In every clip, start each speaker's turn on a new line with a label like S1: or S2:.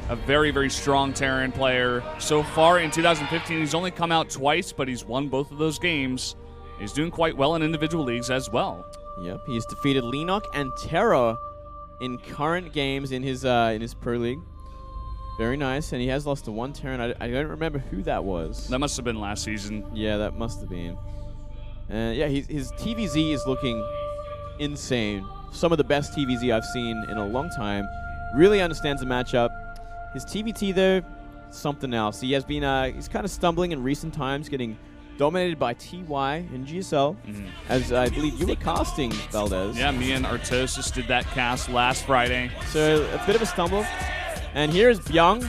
S1: a very, very strong Terran player. So far in 2015, he's only come out twice, but he's won both of those games. He's doing quite well in individual leagues as well.
S2: Yep, he's defeated Lenok and Terra in current games in his pro league. Very nice, and he has lost to one Terran. I don't remember who that was.
S1: That must have been last season.
S2: Yeah, that must have been. Yeah, his TVZ is looking insane. Some of the best TVZ I've seen in a long time. Really understands the matchup. His TVT, though, something else. He has been, he's kind of stumbling in recent times, getting dominated by TY in GSL, as I believe you were casting, Valdez.
S1: Yeah, me and Artosis did that cast last Friday.
S2: So a bit of a stumble. And here is Bbyong.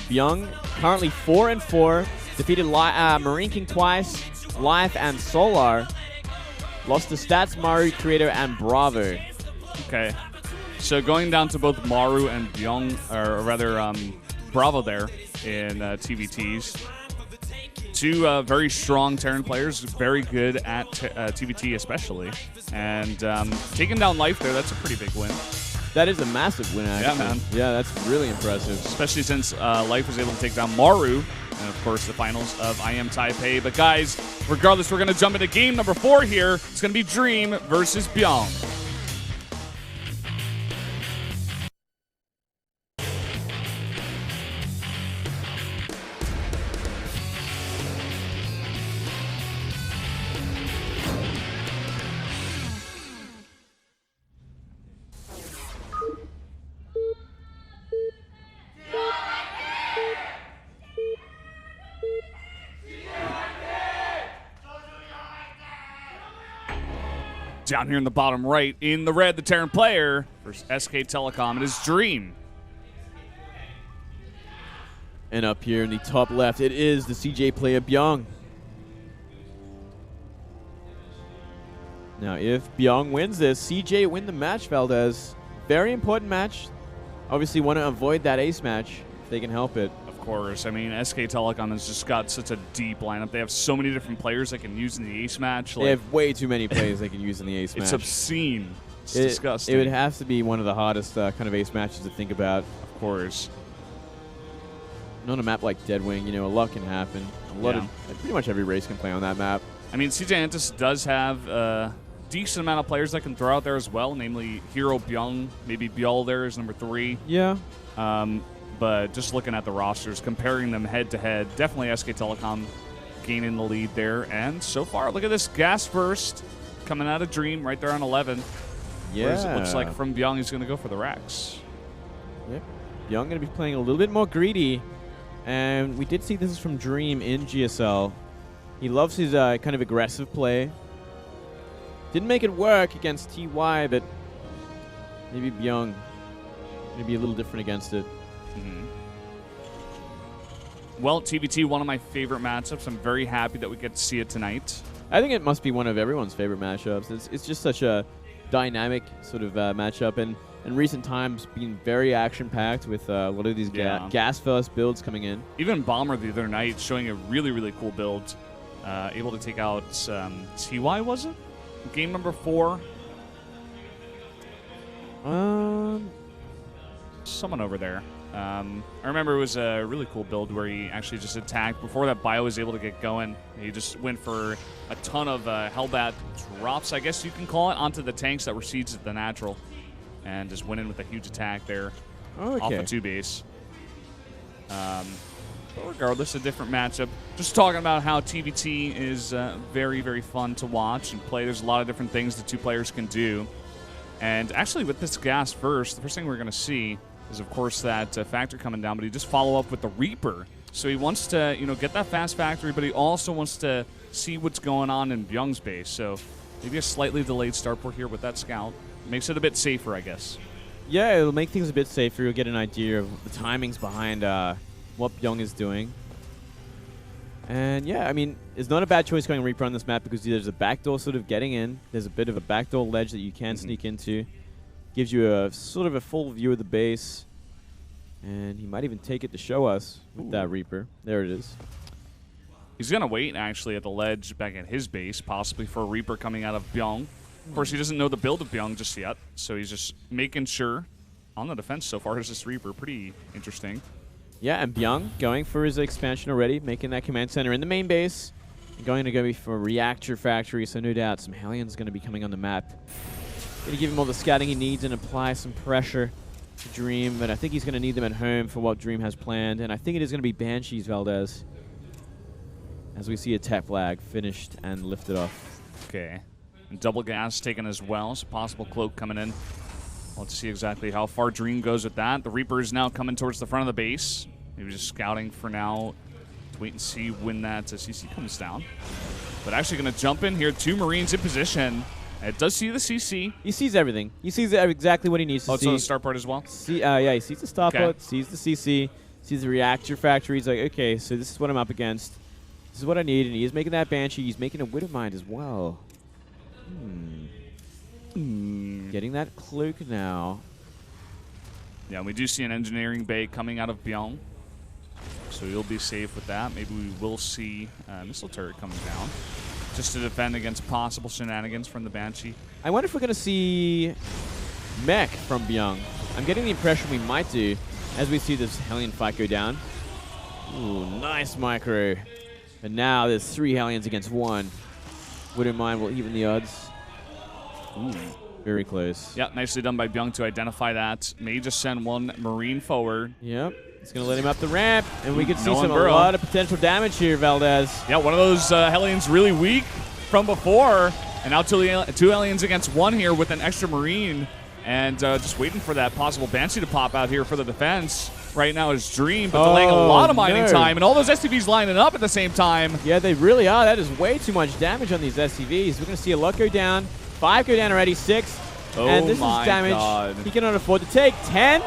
S2: Bbyong, currently 4-4, defeated Marine King twice, Life and Solar. Lost to Stats, Maru, Creator, and Bravo.
S1: Okay. So going down to both Maru and Bbyong, or rather Bravo there in TVTs. Two very strong Terran players, very good at TVT especially. And taking down Life there, that's a pretty big win.
S2: That is a massive win, actually.
S1: Yeah, man.
S2: Yeah, that's really impressive.
S1: Especially since Life was able to take down Maru, and of course the finals of IM Taipei. But guys, regardless, we're going to jump into game number 4 here. It's going to be Dream versus Bbyong. Down here in the bottom right, in the red, the Terran player versus SK Telecom. It is Dream.
S2: And up here in the top left, it is the CJ player Bbyong. Now, if Bbyong wins this, CJ win the match, Valdez. Very important match. Obviously want to avoid that ace match if they can help it.
S1: Of course. I mean, SK Telecom has just got such a deep lineup. They have so many different players they can use in the ace match.
S2: They have way too many players they can use in the ace match.
S1: It's obscene. It's disgusting.
S2: It would have to be one of the hardest kind of ace matches to think about.
S1: Of course.
S2: And on a map like Deadwing, you know, a lot can happen. Pretty much every race can play on that map.
S1: I mean, CJ Antis does have a decent amount of players that can throw out there as well, namely Hero Bbyong, maybe Byol there is number 3.
S2: Yeah.
S1: But just looking at the rosters, comparing them head-to-head, definitely SK Telecom gaining the lead there. And so far, look at this gas first coming out of Dream right there on 11.
S2: Yeah.
S1: Whereas it looks like from Bbyong, he's going to go for the racks.
S2: Yep. Bbyong going to be playing a little bit more greedy. And we did see this from Dream in GSL. He loves his kind of aggressive play. Didn't make it work against TY, but maybe Bbyong may be a little different against it.
S1: Well, TVT, one of my favorite matchups. I'm very happy that we get to see it tonight.
S2: I think it must be one of everyone's favorite matchups. It's just such a dynamic sort of matchup, and in recent times being very action-packed with a lot of these gas-first builds coming in.
S1: Even Bomber the other night showing a really, really cool build. Able to take out TY, was it? Game number 4? Someone over there. I remember it was a really cool build where he actually just attacked. Before that bio was able to get going, he just went for a ton of Hellbat drops, I guess you can call it, onto the tanks that were sieged at the natural. And just went in with a huge attack there off the 2 base. But regardless, a different matchup. Just talking about how TVT is very, very fun to watch and play. There's a lot of different things the 2 players can do. And actually with this gas first, the first thing we're going to see is, of course, that factory coming down, but he just follow up with the Reaper. So he wants to, get that fast factory, but he also wants to see what's going on in Bbyong's base. So maybe a slightly delayed start port here with that scout. Makes it a bit safer, I guess.
S2: Yeah, it'll make things a bit safer. You'll get an idea of the timings behind what Bbyong is doing. And yeah, I mean, it's not a bad choice going Reaper on this map because there's a backdoor sort of getting in. There's a bit of a backdoor ledge that you can sneak into. Gives you a sort of a full view of the base. And he might even take it to show us with that Reaper. There it is.
S1: He's going to wait, actually, at the ledge back at his base, possibly for a Reaper coming out of Bbyong. Of course, he doesn't know the build of Bbyong just yet, so he's just making sure on the defense so far is this Reaper. Pretty interesting.
S2: Yeah, and Bbyong going for his expansion already, making that command center in the main base. Going to go for Reactor Factory, so no doubt some Hellions going to be coming on the map. Going to give him all the scouting he needs and apply some pressure to Dream, but I think he's going to need them at home for what Dream has planned, and I think it is going to be Banshees, Valdez. As we see a tech flag finished and lifted off.
S1: Okay. And double gas taken as well, so possible cloak coming in. Let's see exactly how far Dream goes with that. The Reaper is now coming towards the front of the base. He was just scouting for now. Wait and see when that CC comes down. But actually going to jump in here. 2 Marines in position. It does see the CC.
S2: He sees everything. He sees exactly what he needs to see.
S1: Oh, it's on the start part as well?
S2: Yeah, he sees the starport, sees the CC, sees the Reactor Factory. He's like, okay, so this is what I'm up against. This is what I need. And he is making that Banshee. He's making a Widowmind as well. Getting that cloak now.
S1: Yeah, we do see an engineering bay coming out of Bbyong. So you'll be safe with that. Maybe we will see a missile turret coming down just to defend against possible shenanigans from the Banshee.
S2: I wonder if we're going to see mech from Bbyong. I'm getting the impression we might do as we see this Hellion fight go down. Ooh, nice micro. And now there's 3 Hellions against 1. Widowmind will even the odds. Ooh, very close.
S1: Yeah, nicely done by Bbyong to identify that. May just send 1 Marine forward.
S2: Yep. He's going to let him up the ramp, and we could see
S1: a
S2: lot of potential damage here, Valdez.
S1: Yeah, one of those Hellions really weak from before, and now 2 Hellions against 1 here with an extra Marine, and just waiting for that possible Banshee to pop out here for the defense. Right now is Dream, but delaying a lot of mining time, and all those SCVs lining up at the same time.
S2: Yeah, they really are. That is way too much damage on these SCVs. We're going to see a lot go down. 5 go down already, 6. And this is damage he cannot afford to take. 10.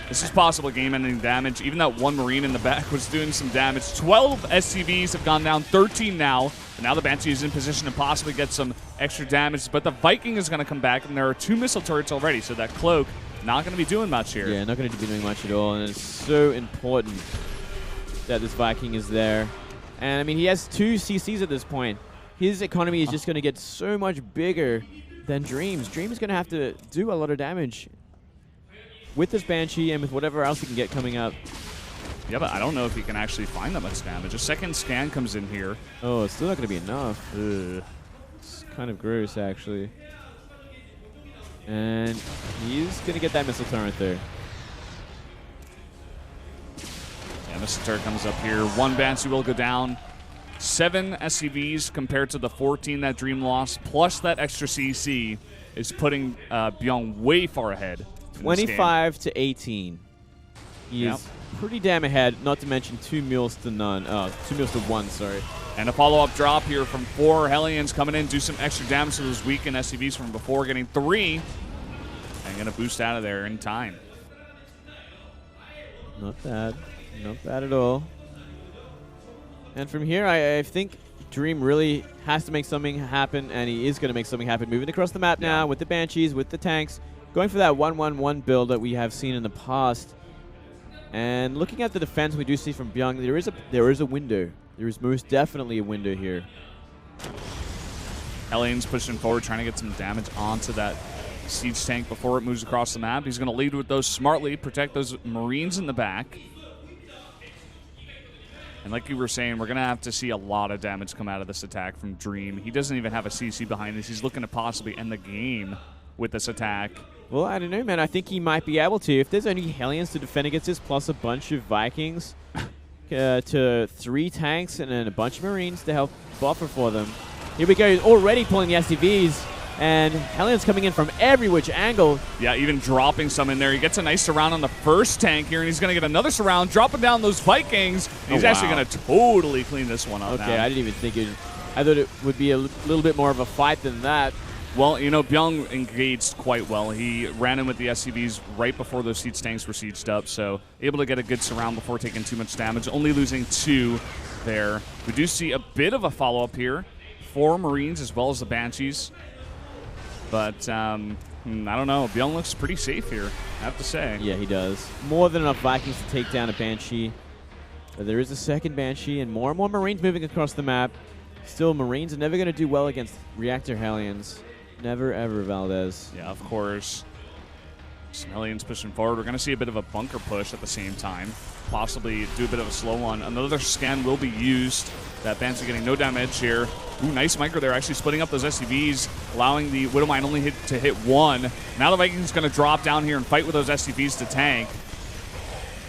S1: This is possible game-ending damage. Even that 1 Marine in the back was doing some damage. 12 SCVs have gone down, 13 now. And now the Banshee is in position to possibly get some extra damage. But the Viking is going to come back, and there are 2 missile turrets already. So that cloak not going to be doing much here.
S2: Yeah, not going to be doing much at all. And it's so important that this Viking is there. And, I mean, he has 2 CCs at this point. His economy is just going to get so much bigger than Dream's. Dream is going to have to do a lot of damage with this Banshee and with whatever else he can get coming up.
S1: Yeah, but I don't know if he can actually find that much damage. A second scan comes in here.
S2: Oh, it's still not going to be enough. Ugh. It's kind of gross, actually. And he's going to get that missile turret there.
S1: Yeah, missile turret comes up here. 1 Banshee will go down. 7 SCVs compared to the 14 that Dream lost, plus that extra CC is putting Bbyong way far ahead.
S2: 25 to 18. He is pretty damn ahead, not to mention 2 mules to none. 2 mules to 1, sorry.
S1: And a follow-up drop here from 4 Hellions coming in, do some extra damage to those weakened SCVs from before, getting 3. And going to boost out of there in time.
S2: Not bad. Not bad at all. And from here, I think Dream really has to make something happen, and he is going to make something happen. Moving across the map now with the Banshees, with the tanks. Going for that 1-1-1 build that we have seen in the past. And looking at the defense we do see from Bbyong, there is a window. There is most definitely a window here.
S1: Hellions pushing forward, trying to get some damage onto that siege tank before it moves across the map. He's going to lead with those smartly, protect those Marines in the back. And like you were saying, we're going to have to see a lot of damage come out of this attack from Dream. He doesn't even have a CC behind this. He's looking to possibly end the game with this attack.
S2: Well, I don't know, man. I think he might be able to. If there's only Hellions to defend against this, plus a bunch of Vikings, to 3 tanks and then a bunch of Marines to help buffer for them. Here we go. He's already pulling the SCVs. And Hellions coming in from every which angle.
S1: Yeah, even dropping some in there. He gets a nice surround on the first tank here, and he's going to get another surround, dropping down those Vikings. He's actually going to totally clean this one up now.
S2: I didn't even think it. I thought it would be a little bit more of a fight than that.
S1: Well, you know, Bbyong engaged quite well. He ran in with the SCVs right before those siege tanks were sieged up, so able to get a good surround before taking too much damage, only losing 2 there. We do see a bit of a follow-up here. 4 Marines as well as the Banshees. But, I don't know. Bbyong looks pretty safe here, I have to say.
S2: Yeah, he does. More than enough Vikings to take down a Banshee. But there is a second Banshee and more Marines moving across the map. Still, Marines are never going to do well against Reactor Hellions. Never, ever, Valdez.
S1: Yeah, of course. Some Hellions pushing forward. We're going to see a bit of a bunker push at the same time. Possibly do a bit of a slow one. Another scan will be used. That Banshee getting no damage here. Ooh, nice micro there. Actually splitting up those SCVs, allowing the Widowmine only to hit one. Now the Vikings going to drop down here and fight with those SCVs to tank.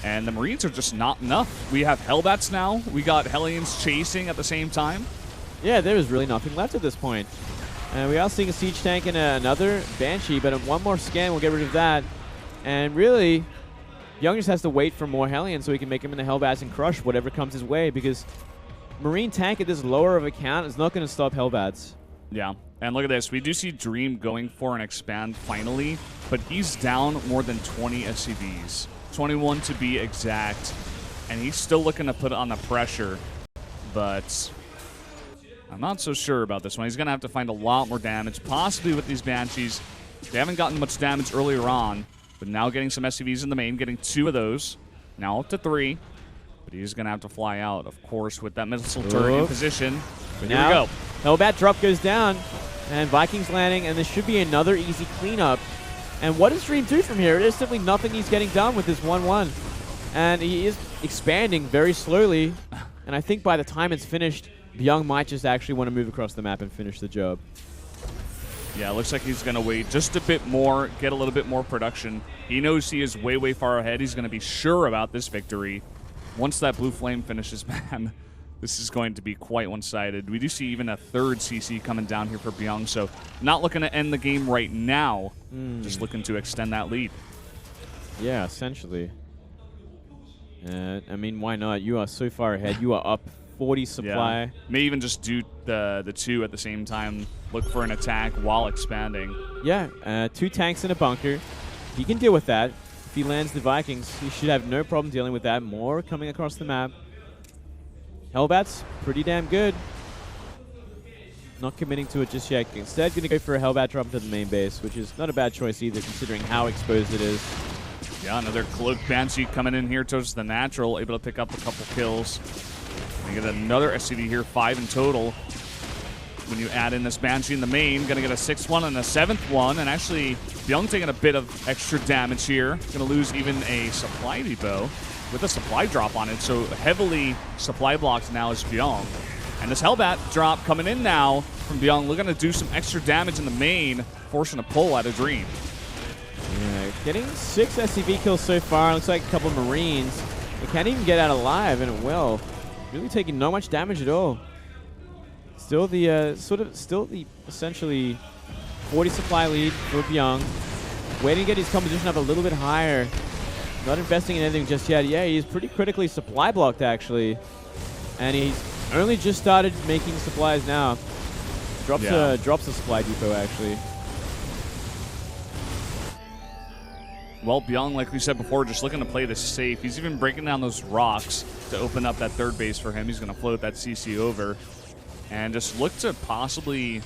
S1: And the Marines are just not enough. We have Hellbats now. We got Hellions chasing at the same time.
S2: Yeah, there is really nothing left at this point. And we are seeing a Siege tank and another Banshee, but one more scan will get rid of that. And really, Bbyong just has to wait for more Hellions so he can make him in the Hellbats and crush whatever comes his way, because Marine tank at this lower of a count is not going to stop Hellbats.
S1: Yeah, and look at this. We do see Dream going for an expand finally, but he's down more than 20 SCVs. 21 to be exact, and he's still looking to put on the pressure, but I'm not so sure about this one. He's going to have to find a lot more damage, possibly with these Banshees. They haven't gotten much damage earlier on, but now getting some SCVs in the main, getting 2 of those, now up to 3, but he's going to have to fly out, of course, with that missile turret in position. But here we go.
S2: Hellbat drop goes down, and Vikings landing, and this should be another easy cleanup. And what does Dream do from here? There's simply nothing he's getting done with this 1-1. And he is expanding very slowly. And I think by the time it's finished, Bbyong might just actually want to move across the map and finish the job.
S1: Yeah, it looks like he's going to wait just a bit more, get a little bit more production. He knows he is way, way far ahead. He's going to be sure about this victory. Once that blue flame finishes, man, this is going to be quite one-sided. We do see even a third CC coming down here for Bbyong, so not looking to end the game right now, just looking to extend that lead.
S2: Yeah, essentially. I mean, why not? You are so far ahead. You are up 40 supply.
S1: Yeah. May even just do the 2 at the same time, look for an attack while expanding.
S2: Yeah, 2 tanks in a bunker. He can deal with that. If he lands the Vikings, he should have no problem dealing with that. More coming across the map. Hellbats, pretty damn good. Not committing to it just yet. Instead, going to go for a Hellbat drop into the main base, which is not a bad choice either, considering how exposed it is.
S1: Yeah, another Cloak Banshee coming in here towards the natural, able to pick up a couple kills. And get another SCV here, 5 in total. When you add in this Banshee in the main, going to get a 6th one and a 7th one. And actually, Bbyong taking a bit of extra damage here. Going to lose even a supply depot with a supply drop on it, so heavily supply blocked now is Bbyong. And this Hellbat drop coming in now from Bbyong, looking to do some extra damage in the main, forcing a pull out of Dream.
S2: Yeah, getting 6 SCV kills so far. Looks like a couple of Marines. They can't even get out alive, and it will. Really taking not much damage at all. Still the essentially 40 supply lead for Bbyong. Waiting to get his composition up a little bit higher. Not investing in anything just yet. Yeah, he's pretty critically supply blocked, actually. And he's only just started making supplies now. Drops a supply depot, actually.
S1: Well, Bbyong, like we said before, just looking to play this safe. He's even breaking down those rocks to open up that 3rd base for him. He's going to float that CC over. And just look to possibly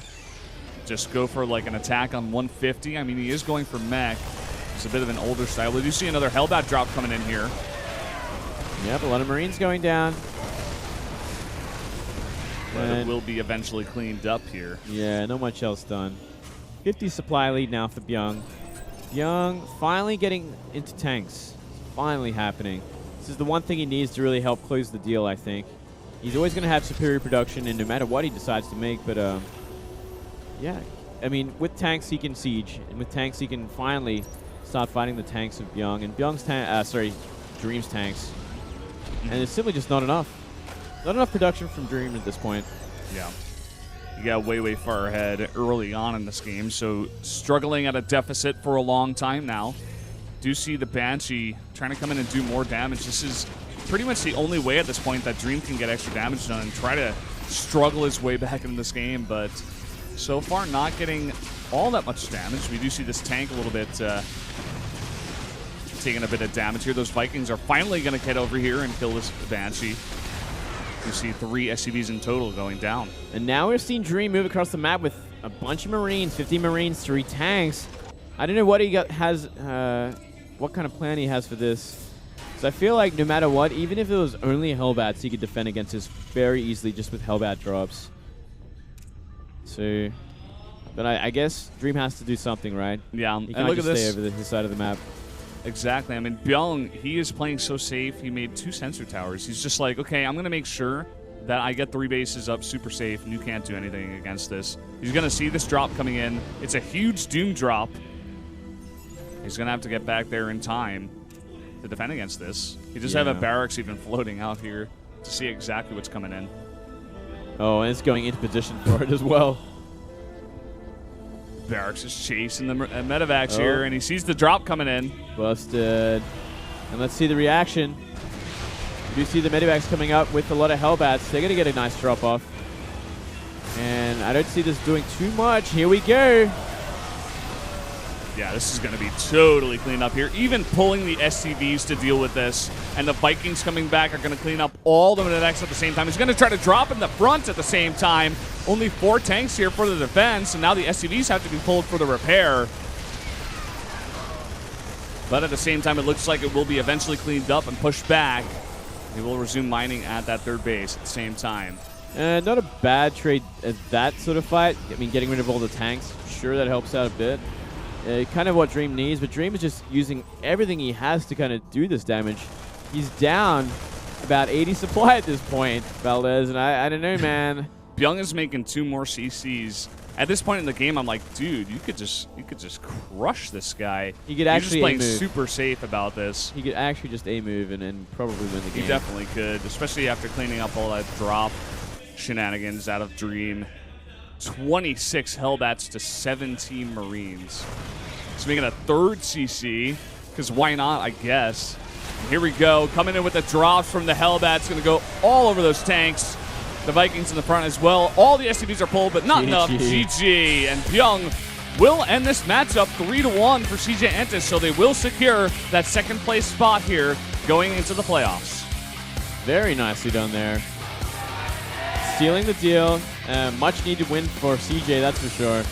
S1: just go for like an attack on 150. I mean, he is going for mech. It's a bit of an older style. We do see another Hellbat drop coming in here.
S2: Yep, a lot of Marines going down.
S1: But it will be eventually cleaned up here.
S2: Yeah, not much else done. 50 supply lead now for Bbyong. Bbyong finally getting into tanks. Finally happening. This is the one thing he needs to really help close the deal, I think. He's always going to have superior production, and no matter what he decides to make, but yeah. I mean, with tanks he can siege, and with tanks he can finally start fighting the tanks of Bbyong. And Bbyong's Dream's tanks. And it's simply just not enough. Not enough production from Dream at this point.
S1: Yeah. You got way, way far ahead early on in this game, so struggling at a deficit for a long time now. Do see the Banshee trying to come in and do more damage. This is pretty much the only way at this point that Dream can get extra damage done and try to struggle his way back into this game, but so far not getting all that much damage. We do see this tank a little bit taking a bit of damage here. Those Vikings are finally going to get over here and kill this Banshee. You see 3 SCVs in total going down.
S2: And now we're seeing Dream move across the map with a bunch of Marines, 50 Marines, 3 tanks. I don't know what he has, what kind of plan he has for this. So I feel like no matter what, even if it was only Hellbats, he could defend against this very easily just with Hellbat drops. So But I guess Dream has to do something, right?
S1: Yeah,
S2: He
S1: and
S2: can't
S1: look at
S2: just stay
S1: this.
S2: over his side of the map.
S1: Exactly. I mean, Bbyong, he is playing so safe. He made 2 sensor towers. He's just like, okay, I'm going to make sure that I get 3 bases up super safe, and you can't do anything against this. He's going to see this drop coming in. It's a huge Doom drop. He's going to have to get back there in time to defend against this. He just have a barracks even floating out here to see exactly what's coming in.
S2: Oh, and it's going into position for it as well.
S1: Barracks is chasing the medevacs here, and he sees the drop coming in.
S2: Busted. And let's see the reaction. You do see the medevacs coming up with a lot of Hellbats. They're going to get a nice drop off. And I don't see this doing too much. Here we go.
S1: Yeah, this is going to be totally cleaned up here. Even pulling the SCVs to deal with this. And the Vikings coming back are going to clean up all the medevacs at the same time. He's going to try to drop in the front at the same time. Only 4 tanks here for the defense. And now the SCVs have to be pulled for the repair. But at the same time, it looks like it will be eventually cleaned up and pushed back. He will resume mining at that 3rd base at the same time.
S2: Not a bad trade at that sort of fight. I mean, getting rid of all the tanks, sure, that helps out a bit. Kind of what Dream needs, but Dream is just using everything he has to kind of do this damage. He's down about 80 supply at this point, Valdez, and I don't know, man.
S1: Bbyong is making 2 more CCs. At this point in the game, I'm like, dude, you could just crush this guy.
S2: He could actually
S1: He's just playing super safe about this.
S2: He could actually just A-move and probably win the game.
S1: He definitely could, especially after cleaning up all that drop shenanigans out of Dream. 26 Hellbats to 17 Marines. He's making a 3rd CC, because why not, I guess. And here we go, coming in with the drops from the Hellbats. Going to go all over those tanks. The Vikings in the front as well. All the SCVs are pulled, but not enough. GG. And Bbyong will end this matchup 3-1 for CJ Entus, so they will secure that 2nd place spot here going into the playoffs.
S2: Very nicely done there. Sealing the deal. Much needed win for CJ, that's for sure.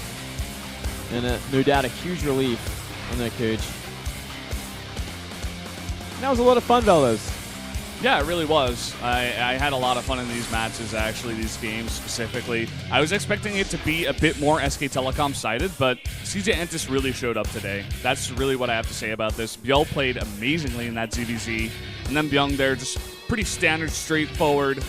S2: And no doubt a huge relief on their coach. And that was a lot of fun, fellas.
S1: Yeah, it really was. I had a lot of fun in these matches, actually, these games specifically. I was expecting it to be a bit more SK Telecom sided, but CJ Entus really showed up today. That's really what I have to say about this. Bbyong played amazingly in that ZVZ, and then Bbyong there, just pretty standard, straightforward.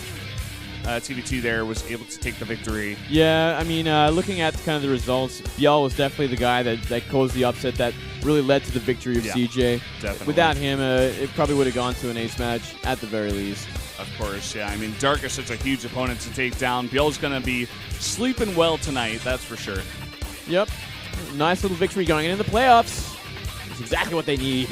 S1: TVT there was able to take the victory.
S2: Yeah, I mean, looking at kind of the results, Bbyong was definitely the guy that caused the upset that really led to the victory of CJ.
S1: Definitely.
S2: Without him, it probably would have gone to an ace match at the very least.
S1: Of course, yeah. I mean, Dark is such a huge opponent to take down. Bbyong's going to be sleeping well tonight, that's for sure.
S2: Yep. Nice little victory going into the playoffs. That's exactly what they need.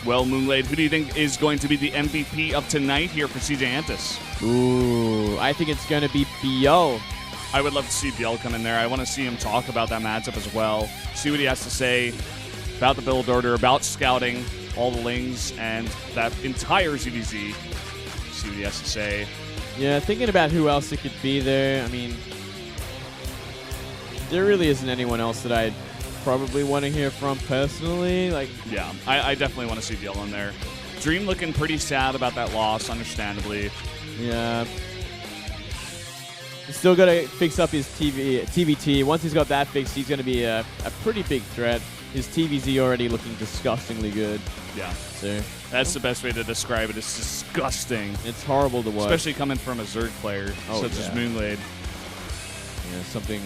S1: Well, Moonglade, who do you think is going to be the MVP of tonight here for CJ Entus?
S2: Ooh, I think it's going to be Bbyong.
S1: I would love to see Bbyong come in there. I want to see him talk about that matchup as well. See what he has to say about the build order, about scouting, all the lings, and that entire ZVZ. See what he has to say.
S2: Yeah, thinking about who else it could be there. I mean, there really isn't anyone else that I'd probably want to hear from personally. Like,
S1: yeah, I definitely want to see Bbyong in there. Dream looking pretty sad about that loss, understandably.
S2: Yeah. He's still got to fix up his TVT. Once he's got that fixed, he's going to be a pretty big threat. His TVZ already looking disgustingly good.
S1: Yeah.
S2: So
S1: that's the best way to describe it. It's disgusting.
S2: It's horrible to watch.
S1: Especially coming from a Zerg player such as Moonglade.
S2: Yeah, something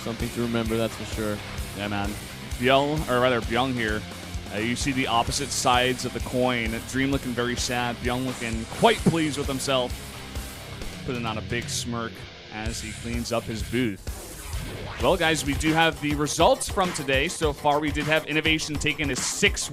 S2: to remember, that's for sure.
S1: Yeah, man. Bbyong here. You see the opposite sides of the coin. Dream looking very sad. Bbyong looking quite pleased with himself. Putting on a big smirk as he cleans up his booth. Well, guys, we do have the results from today. So far, we did have Innovation taking a 6